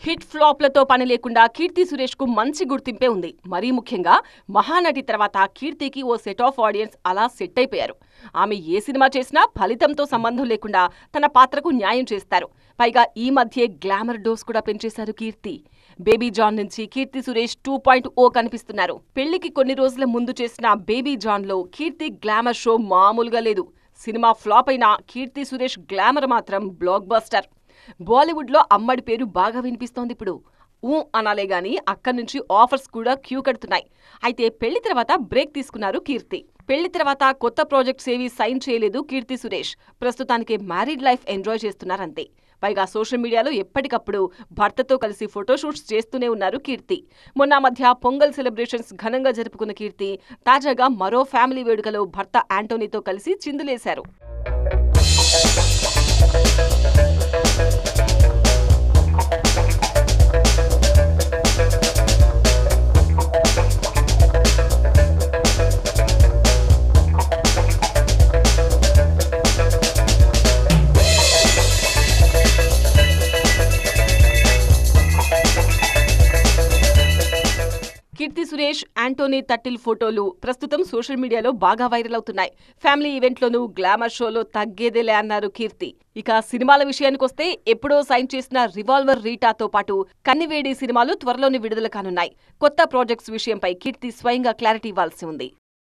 Hit ఫ్లాప్లతో పని లేకుండా కీర్తి సురేష్ కు మంచి గుర్తింపే ఉంది. మరీ ముఖ్యంగా మహానటి తర్వాత కీర్తికి ఓ సెట్ ఆఫ్ ఆడియన్స్ అలా సెట్ అయిపోయారు. ఆమె ఏ సినిమా చేసినా ఫలితంతో సంబంధం లేకుండా తన పాత్రకు న్యాయం చేస్తారు. పైగా ఈ మధ్యే గ్లామర్ డోస్ కూడా పెంచేశారు కీర్తి. బేబీ జాన్ నుంచి కీర్తి సురేష్ 2.0 కనిపిస్తున్నారు. పెళ్లికి కొన్ని రోజుల ముందు చేసిన బేబీ జాన్ లో కీర్తి గ్లామర్ షో మామూలుగా లేదు. సినిమా ఫ్లాప్ అయినా కీర్తి సురేష్ గ్లామర్ మాత్రం బ్లాక్ బస్టర్. బాలీవుడ్ లో అమ్మడి పేరు బాగా వినిపిస్తోంది ఇప్పుడు. అనాలే గాని అక్కడి నుంచి ఆఫర్స్ కూడా క్యూ కడుతున్నాయి. అయితే పెళ్లి తర్వాత బ్రేక్ తీసుకున్నారు కీర్తి. పెళ్లి తర్వాత కొత్త ప్రాజెక్ట్స్ ఏవి సైన్ చేయలేదు కీర్తి సురేష్. ప్రస్తుతానికి మ్యారీడ్ లైఫ్ ఎంజాయ్ చేస్తున్నారంతే. పైగా సోషల్ మీడియాలో ఎప్పటికప్పుడు భర్తతో కలిసి ఫోటోషూట్స్ చేస్తూనే ఉన్నారు కీర్తి. మొన్న మధ్య పొంగల్ సెలబ్రేషన్స్ ఘనంగా జరుపుకున్న కీర్తి తాజాగా మరో ఫ్యామిలీ వేడుకలో భర్త యాంటోనీతో కలిసి చిందులేశారు. కీర్తి సురేష్, యాంటోనీ తట్టిల్ ఫోటోలు ప్రస్తుతం సోషల్ మీడియాలో బాగా వైరల్ అవుతున్నాయి. ఫ్యామిలీ ఈవెంట్లోనూ గ్లామర్ షోలో తగ్గేదేలే అన్నారు కీర్తి. ఇక సినిమాల విషయానికొస్తే ఎప్పుడో సైన్ చేసిన రివాల్వర్ రీటాతో పాటు కన్నివేడి సినిమాలు త్వరలోనే విడుదల కానున్నాయి. కొత్త ప్రాజెక్ట్స్ విషయంపై కీర్తి స్వయంగా క్లారిటీ ఇవ్వాల్సి ఉంది.